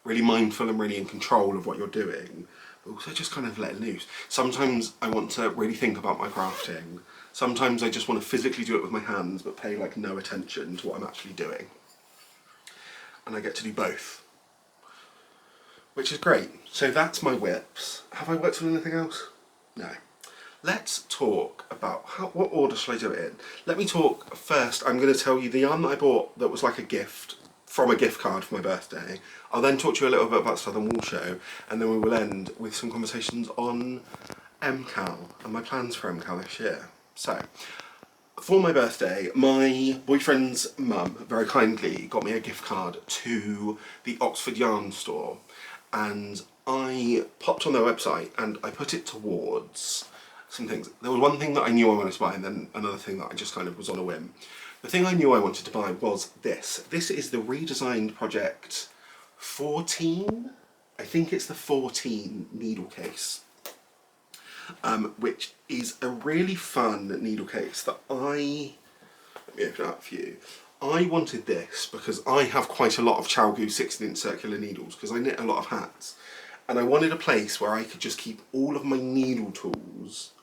really mindful and really in control of what you're doing, but also just kind of let loose. Sometimes I want to really think about my crafting. Sometimes I just want to physically do it with my hands but pay like no attention to what I'm actually doing. And I get to do both, which is great. So that's my whips. Have I worked on anything else? No. Let's talk about what order shall I do it in? Let me talk first. I'm going to tell you the yarn that I bought that was like a gift from a gift card for my birthday. I'll then talk to you a little bit about Southern Wool Show, and then we will end with some conversations on MKAL and my plans for MKAL this year. So, for my birthday, my boyfriend's mum very kindly got me a gift card to the Oxford Yarn store, and I popped on their website and I put it towards some things. There was one thing that I knew I wanted to buy, and then another thing that I just kind of was on a whim. the thing I knew I wanted to buy was this. This is the redesigned Project 14. I think it's the 14 needle case, which is a really fun needle case that let me open it up for you. I wanted this because I have quite a lot of ChowBC 16-inch circular needles because I knit a lot of hats, and I wanted a place where I could just keep all of my needle tools,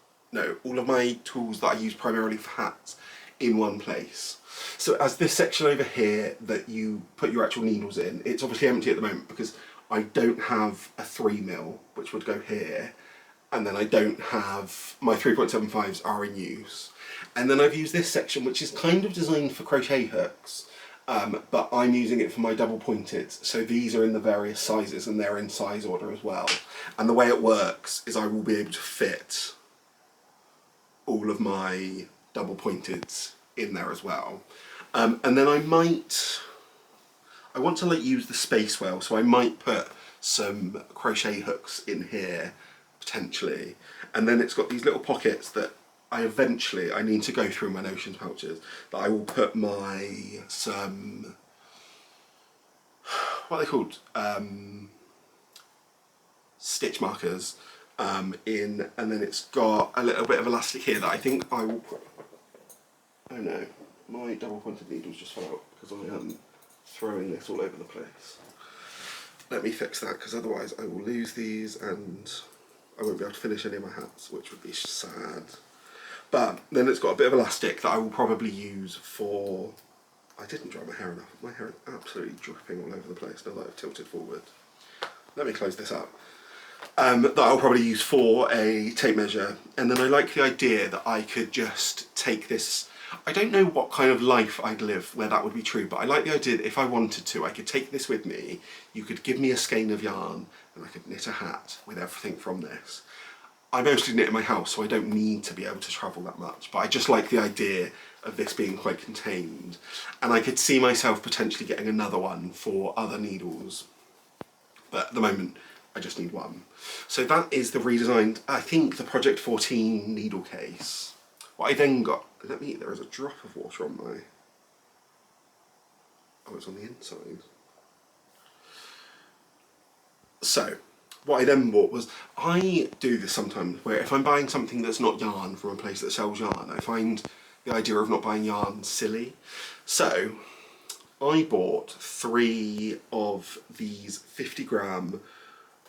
all of my tools that I use primarily for hats in one place. So as this section over here that you put your actual needles in, it's obviously empty at the moment because I don't have a 3mm, which would go here, and then I don't have, my 3.75s are in use. And then I've used this section, which is kind of designed for crochet hooks, but I'm using it for my double pointed. So these are in the various sizes and they're in size order as well. And the way it works is I will be able to fit all of my double pointeds in there as well. And then I want to use the space well, so I might put some crochet hooks in here potentially. And then it's got these little pockets that I need to go through my notions pouches, that I will put some, what are they called? Stitch markers in, and then it's got a little bit of elastic here that I think I will put, oh no, my double pointed needles just fell out because I am throwing this all over the place. Let me fix that because otherwise I will lose these and I won't be able to finish any of my hats, which would be sad. But then it's got a bit of elastic that I will probably use for, I didn't dry my hair enough. My hair is absolutely dripping all over the place now that I've tilted forward. Let me close this up. That I'll probably use for a tape measure. And then I like the idea that I could just take this, I don't know what kind of life I'd live where that would be true, but I like the idea that if I wanted to, I could take this with me, you could give me a skein of yarn and I could knit a hat with everything from this. I mostly knit in my house, so I don't need to be able to travel that much, but I just like the idea of this being quite contained. And I could see myself potentially getting another one for other needles, but at the moment I just need one. So that is the redesigned, I think, the Project 14 needle case. What I then got, there is a drop of water on my, oh, it's on the inside. So, what I then bought was, I do this sometimes, where if I'm buying something that's not yarn from a place that sells yarn, I find the idea of not buying yarn silly. So, I bought 3 of these 50-gram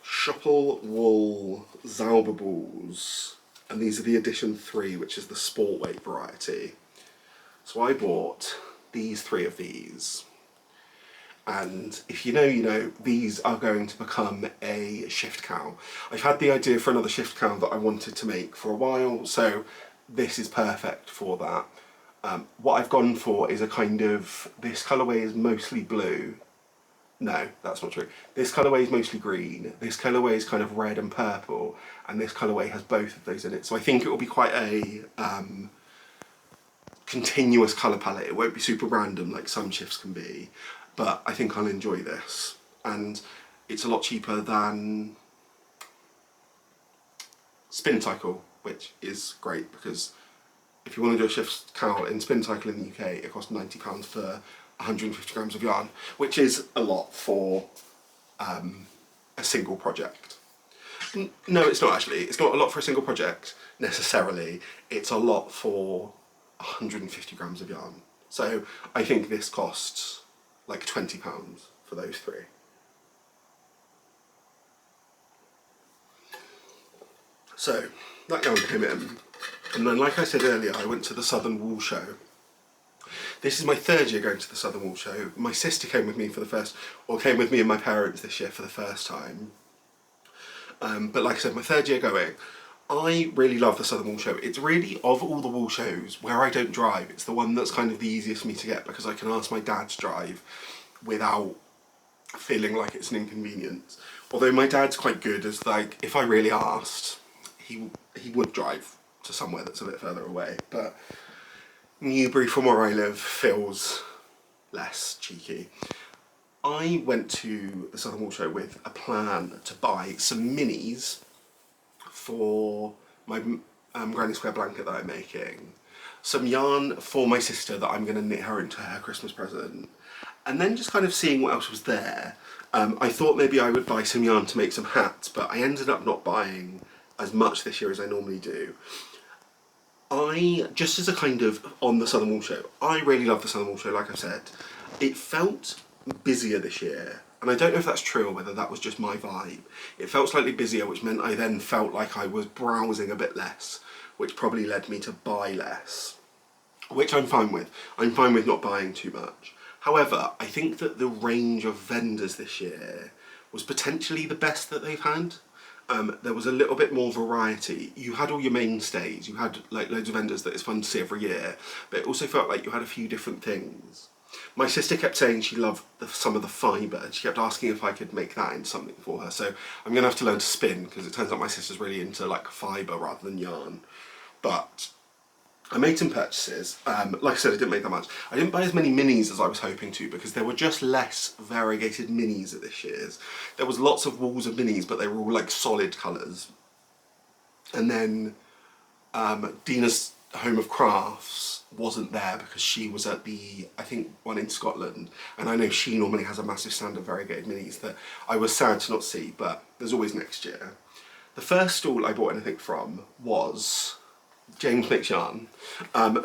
Shawl wool Zauber balls, and these are the edition 3, which is the sport weight variety. So I bought these 3 of these. And if you know, you know, these are going to become a shift cowl. I've had the idea for another shift cowl that I wanted to make for a while, so this is perfect for that. What I've gone for is a kind of, this colourway is mostly blue. No, that's not true. This colourway is mostly green, this colourway is kind of red and purple, and this colourway has both of those in it. So I think it will be quite a continuous colour palette. It won't be super random like some shifts can be. But I think I'll enjoy this, and it's a lot cheaper than Spin Cycle, which is great because if you want to do a shift cowl in Spin Cycle in the UK, it costs £90 for 150 grams of yarn, which is a lot for a single project. No, it's not actually. It's not a lot for a single project necessarily. It's a lot for 150 grams of yarn. So I think this costs like £20 for those 3. So that yarn came in, and then like I said earlier, I went to the Southern Wool Show. This is my 3rd year going to the Southern Wool Show. My sister came with me came with me and my parents this year for the first time. But like I said, my 3rd year going. I really love the Southern Wool Show. It's really, of all the wool shows where I don't drive, it's the one that's kind of the easiest for me to get because I can ask my dad to drive without feeling like it's an inconvenience. Although my dad's quite good, as like, if I really asked, he would drive to somewhere that's a bit further away. But Newbury, from where I live, feels less cheeky. I went to the Southern Wool Show with a plan to buy some minis for my granny square blanket that I'm making, some yarn for my sister that I'm going to knit her into her Christmas present, and then just kind of seeing what else was there. I thought maybe I would buy some yarn to make some hats, but I ended up not buying as much this year as I normally do. Just as a kind of on the Southern Wool Show, I really love the Southern Wool Show, like I've said. It felt busier this year, and I don't know if that's true or whether that was just my vibe. It felt slightly busier, which meant I then felt like I was browsing a bit less, which probably led me to buy less, which I'm fine with. I'm fine with not buying too much. However, I think that the range of vendors this year was potentially the best that they've had. There was a little bit more variety. You had all your mainstays, you had like loads of vendors that it's fun to see every year, but it also felt like you had a few different things. My sister kept saying she loved some of the fibre, and she kept asking if I could make that into something for her, so I'm going to have to learn to spin, because it turns out my sister's really into like fibre rather than yarn. But I made some purchases. Like I said, I didn't make that much. I didn't buy as many minis as I was hoping to, because there were just less variegated minis at this year's. There was lots of walls of minis, but they were all like solid colours. And then Dina's Home of Crafts wasn't there because she was at the, I think, one in Scotland. And I know she normally has a massive stand of variegated minis that I was sad to not see, but there's always next year. The first stall I bought anything from was James Makes Yarn.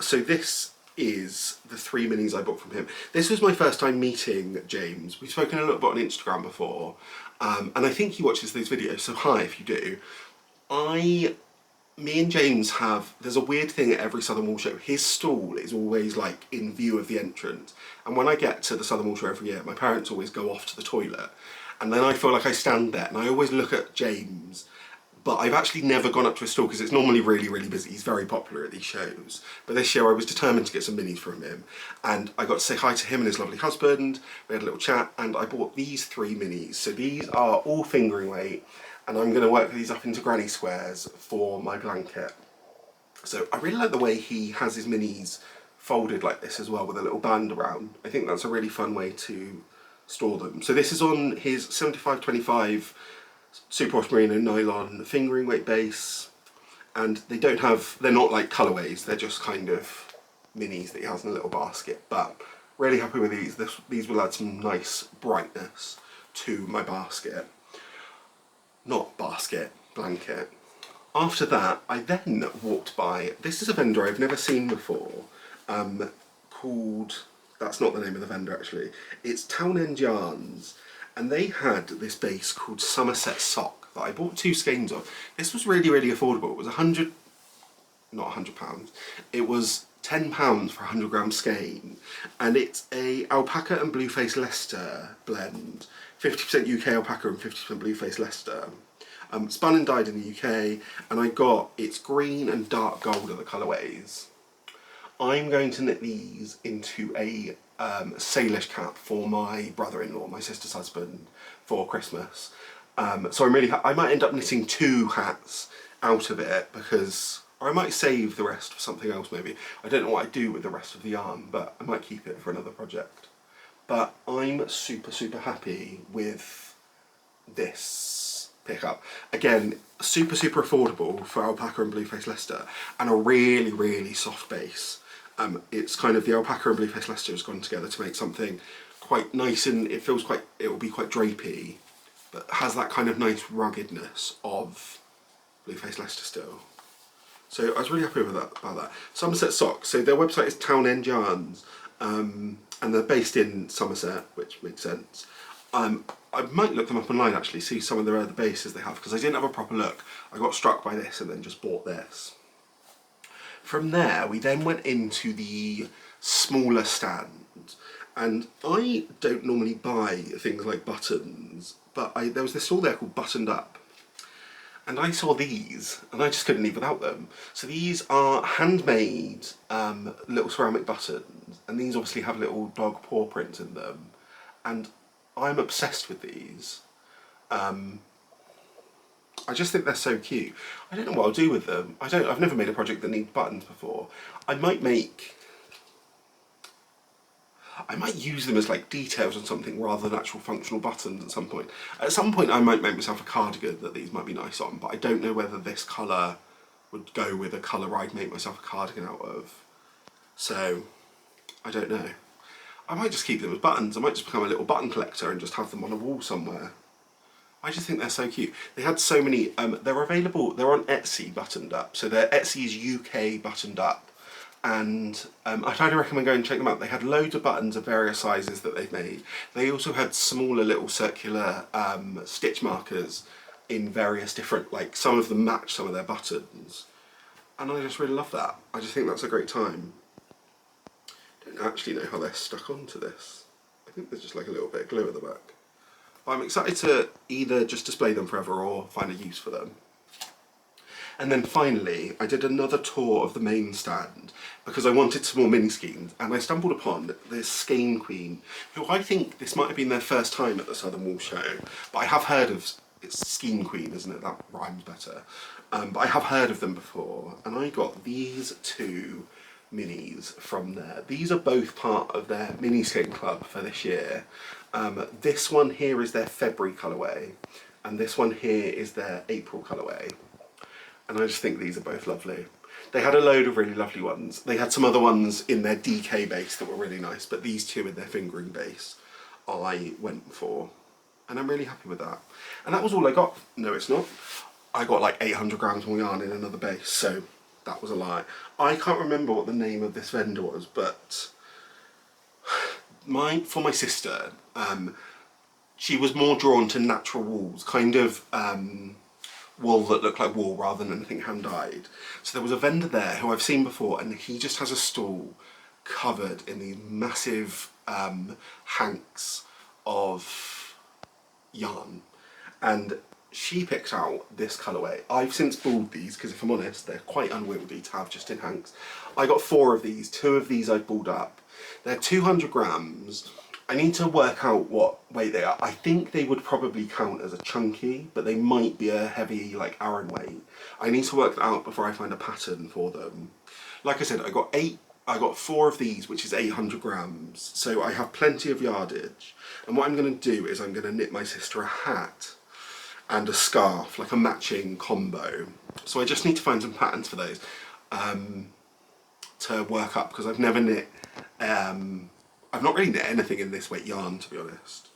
So this is the 3 minis I bought from him. This was my first time meeting James. We've spoken a little bit on Instagram before, and I think he watches these videos, so hi if you do. Me and James there's a weird thing at every Southern Wool Show. His stall is always like in view of the entrance, and when I get to the Southern Wool Show every year, my parents always go off to the toilet, and then I feel like I stand there and I always look at James. But I've actually never gone up to his stall because it's normally really, really busy. He's very popular at these shows. But this year I was determined to get some minis from him. And I got to say hi to him and his lovely husband. We had a little chat, and I bought these 3 minis. So these are all fingering weight, and I'm going to work these up into granny squares for my blanket. So I really like the way he has his minis folded like this as well, with a little band around. I think that's a really fun way to store them. So this is on his 75/25 superwash merino nylon fingering weight base, and they're not like colourways, they're just kind of minis that he has in a little basket. But really happy with these. These will add some nice brightness to my basket. Not basket, blanket. After that, I then walked by, this is a vendor I've never seen before, called, that's not the name of the vendor actually, it's Town End Yarns. And they had this base called Somerset Sock that I bought 2 skeins of. This was really, really affordable. It was not £100, it was £10 for a 100 gram skein. And it's a alpaca and blueface Leicester blend. 50% UK alpaca and 50% blueface Leicester. Spun and dyed in the UK, and it's green and dark gold are the colourways. I'm going to knit these into a Salish cap for my brother-in-law, my sister's husband, for Christmas. So I might end up knitting 2 hats out of it, because, or I might save the rest for something else maybe. I don't know what I do with the rest of the yarn, but I might keep it for another project. But I'm super, super happy with this pickup. Again, super, super affordable for alpaca and blueface Leicester, and a really, really soft base. It's kind of, the alpaca and blueface Leicester has gone together to make something quite nice, and it will be quite drapey, but has that kind of nice ruggedness of blueface Leicester still. So I was really happy with about that. Somerset Socks, so their website is Town End Yarns, and they're based in Somerset, which makes sense. I might look them up online actually, see some of their other bases they have, because I didn't have a proper look. I got struck by this and then just bought this. From there, we then went into the smaller stand, and I don't normally buy things like buttons, but there was this stall there called Buttoned Up, and I saw these, and I just couldn't leave without them. So these are handmade little ceramic buttons, and these obviously have little dog paw prints in them, and I'm obsessed with these. I just think they're so cute. I don't know what I'll do with them. I've never made a project that needs buttons before. I might use them as like details on something rather than actual functional buttons at some point. At some point I might make myself a cardigan that these might be nice on, but I don't know whether this colour would go with a colour I'd make myself a cardigan out of. So, I don't know. I might just keep them as buttons. I might just become a little button collector and just have them on a wall somewhere. I just think they're so cute. They had so many, they're available, they're on Etsy buttoned up. So they're Etsy's UK buttoned up. And I'd highly recommend going and check them out. They had loads of buttons of various sizes that they've made. They also had smaller little circular stitch markers in various different, like some of them match some of their buttons. And I just really love that. I just think that's a great time. I don't actually know how they're stuck onto this. I think there's just like a little bit of glue at the back. But I'm excited to either just display them forever or find a use for them. And then finally, I did another tour of the main stand because I wanted some more mini skeins, and I stumbled upon this Skein Queen, who I think this might have been their first time at the Southern Wool Show, but I have heard of, it's Skein Queen, isn't it? That rhymes better. But I have heard of them before, and I got these two minis from there. These are both part of their mini skein club for this year. This one here is their February colourway, and this one here is their April colourway. And I just think these are both lovely. They had a load of really lovely ones. They had some other ones in their DK base that were really nice, but these two in their fingering base I went for. And I'm really happy with that. And that was all I got. No, it's not. I got like 800 grams more yarn in another base, so that was a lie. I can't remember what the name of this vendor was, but for my sister, she was more drawn to natural wools, kind of wool that looked like wool rather than anything hand-dyed. So there was a vendor there who I've seen before, and he just has a stall covered in these massive hanks of yarn, and she picked out this colourway. I've since balled these because, if I'm honest, they're quite unwieldy to have just in hanks. I got 4 of these. 2 of these I've balled up. They're 200 grams. I need to work out what weight they are. I think they would probably count as a chunky, but they might be a heavy, like, Aran weight. I need to work that out before I find a pattern for them. Like I said, I got 4 of these, which is 800 grams. So I have plenty of yardage. And what I'm going to do is I'm going to knit my sister a hat and a scarf, like a matching combo. So I just need to find some patterns for those to work up, because I've never knit, I've not really knit anything in this weight yarn, to be honest.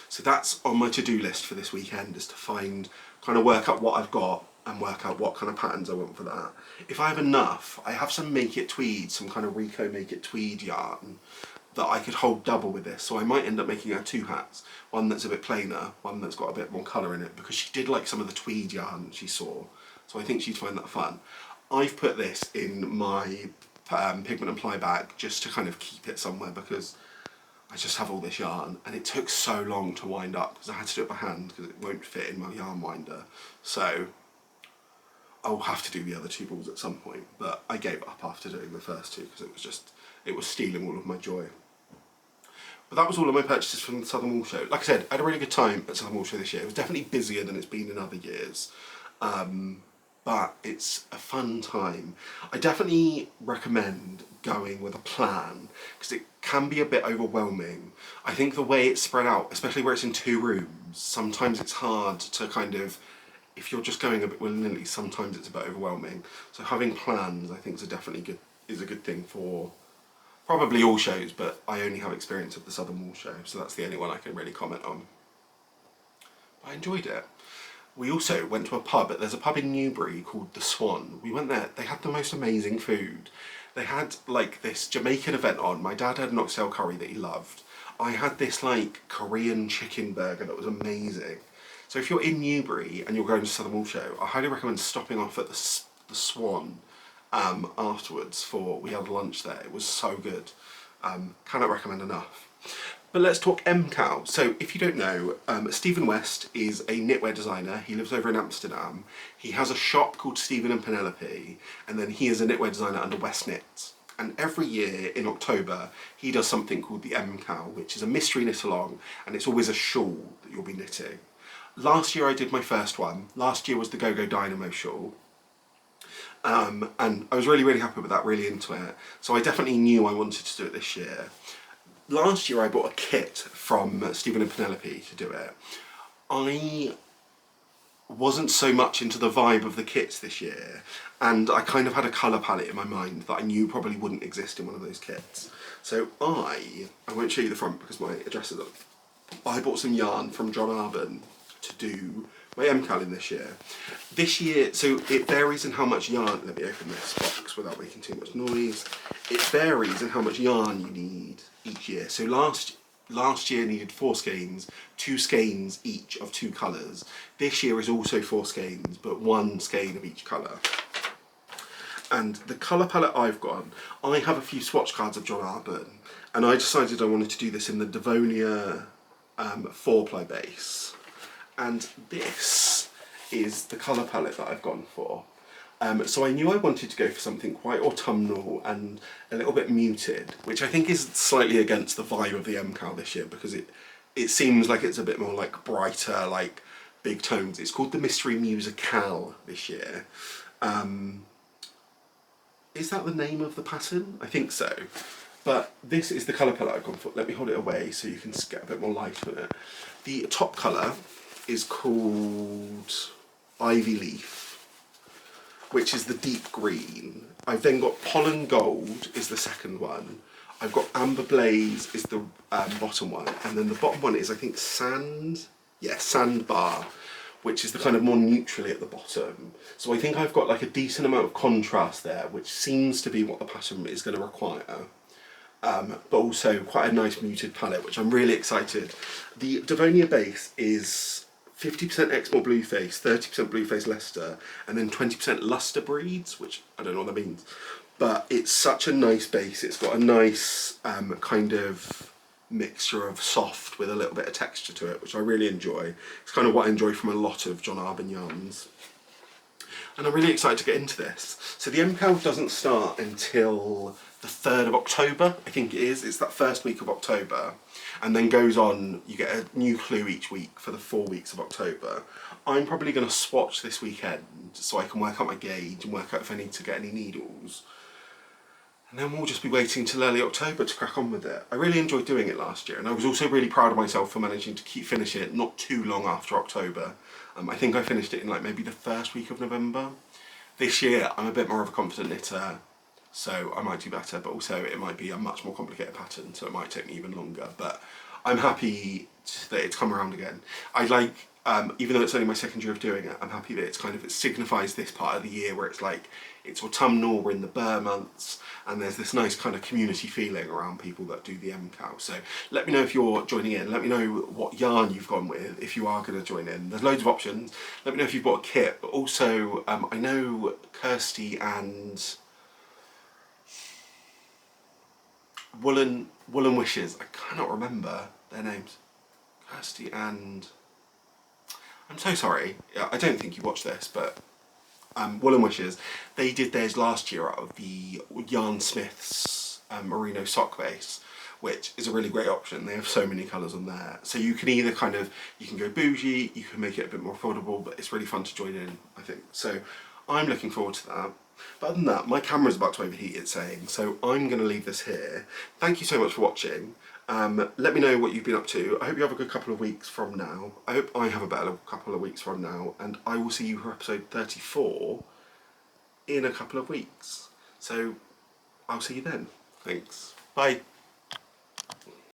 So that's on my to-do list for this weekend, is to find, kind of work out what I've got and work out what kind of patterns I want for that. If I have enough, I have some Make It Tweed, some kind of Rico Make It Tweed yarn that I could hold double with this, so I might end up making her 2 hats. One that's a bit plainer, one that's got a bit more colour in it, because she did like some of the tweed yarn she saw, so I think she'd find that fun. I've put this in my pigment and ply bag just to kind of keep it somewhere, because I just have all this yarn, and it took so long to wind up because I had to do it by hand because it won't fit in my yarn winder. So I'll have to do the other 2 balls at some point, but I gave up after doing the first 2 because it was stealing all of my joy. But that was all of my purchases from the Southern Wool Show. Like I said, I had a really good time at Southern Wool Show this year. It was definitely busier than it's been in other years. But it's a fun time. I definitely recommend going with a plan, because it can be a bit overwhelming. I think the way it's spread out, especially where it's in 2 rooms, sometimes it's hard to kind of, if you're just going a bit willy-nilly, sometimes it's a bit overwhelming. So having plans, I think, is a good thing for probably all shows, but I only have experience of the Southern Wool Show, so that's the only one I can really comment on. But I enjoyed it. We also went to a pub. There's a pub in Newbury called The Swan. We went there. They had the most amazing food. They had like this Jamaican event on. My dad had an oxtail curry that he loved. I had this like Korean chicken burger that was amazing. So if you're in Newbury and you're going to Southern Wool Show, I highly recommend stopping off at the Swan afterwards. We had lunch there. It was so good. Cannot recommend enough. But let's talk MKAL. So if you don't know, Stephen West is a knitwear designer. He lives over in Amsterdam. He has a shop called Stephen and Penelope, and then he is a knitwear designer under West Knits. And every year in October, he does something called the MKAL, which is a mystery knit along, and it's always a shawl that you'll be knitting. Last year I did my first one. Last year was the Go-Go Dynamo shawl. And I was really, really happy with that, really into it. So I definitely knew I wanted to do it this year. Last year I bought a kit from Stephen and Penelope to do it. I wasn't so much into the vibe of the kits this year, and I kind of had a colour palette in my mind that I knew probably wouldn't exist in one of those kits. So I won't show you the front because my address is up. I bought some yarn from John Arbon to do my MKAL in this year. This year, so it varies in how much yarn, let me open this box without making too much noise. It varies in how much yarn you need each year. So last year needed 4 skeins, 2 skeins each of 2 colours. This year is also 4 skeins, but 1 skein of each colour. And the colour palette I've got, I have a few swatch cards of John Arbon, and I decided I wanted to do this in the Devonia 4-ply base. And this is the colour palette that I've gone for. So I knew I wanted to go for something quite autumnal and a little bit muted, which I think is slightly against the vibe of the MKAL this year, because it seems like it's a bit more like brighter, like big tones. It's called the Mystery MKAL this year. Is that the name of the pattern? I think so. But this is the colour palette I've gone for. Let me hold it away so you can get a bit more light on it. The top colour is called Ivy Leaf, which is the deep green. I've then got Pollen Gold is the second one. I've got Amber Blaze is the bottom one. And then the bottom one is, I think, Sandbar, which is the kind of more neutrally at the bottom. So I think I've got like a decent amount of contrast there, which seems to be what the pattern is going to require. But also quite a nice muted palette, which I'm really excited. The Devonia base is 50% Exmoor Blueface, 30% Blueface Leicester, and then 20% Luster Breeds, which I don't know what that means. But it's such a nice base. It's got a nice kind of mixture of soft with a little bit of texture to it, which I really enjoy. It's kind of what I enjoy from a lot of John Arbon yarns. And I'm really excited to get into this. So the MKAL doesn't start until the 3rd of October, I think it is. It's that first week of October. And then goes on, you get a new clue each week for the 4 weeks of October. I'm probably going to swatch this weekend so I can work out my gauge and work out if I need to get any needles. And then we'll just be waiting till early October to crack on with it. I really enjoyed doing it last year, and I was also really proud of myself for managing to keep finishing it not too long after October. I think I finished it in like maybe the first week of November. This year I'm a bit more of a confident knitter, so I might do better, but also it might be a much more complicated pattern, so it might take me even longer. But I'm happy that it's come around again. I like, even though it's only my second year of doing it, I'm happy that it's kind of, it signifies this part of the year where it's like, it's autumnal, we're in the Burr months, and there's this nice kind of community feeling around people that do the MKAL. So let me know if you're joining in, let me know what yarn you've gone with, if you are going to join in. There's loads of options. Let me know if you've bought a kit, but also I know Kirsty and Woolen Wishes, I cannot remember their names. Kirsty and, I'm so sorry, I don't think you watched this, but Woolen Wishes, they did theirs last year out of the Yarn Smith's merino sock base, which is a really great option. They have so many colours on there. So you can either kind of, you can go bougie, you can make it a bit more affordable, but it's really fun to join in, I think. So I'm looking forward to that. But other than that, my camera's about to overheat, it's saying, so I'm going to leave this here. Thank you so much for watching. Let me know what you've been up to. I hope you have a good couple of weeks from now. I hope I have a better couple of weeks from now, and I will see you for episode 34 in a couple of weeks. So I'll see you then. Thanks. Bye.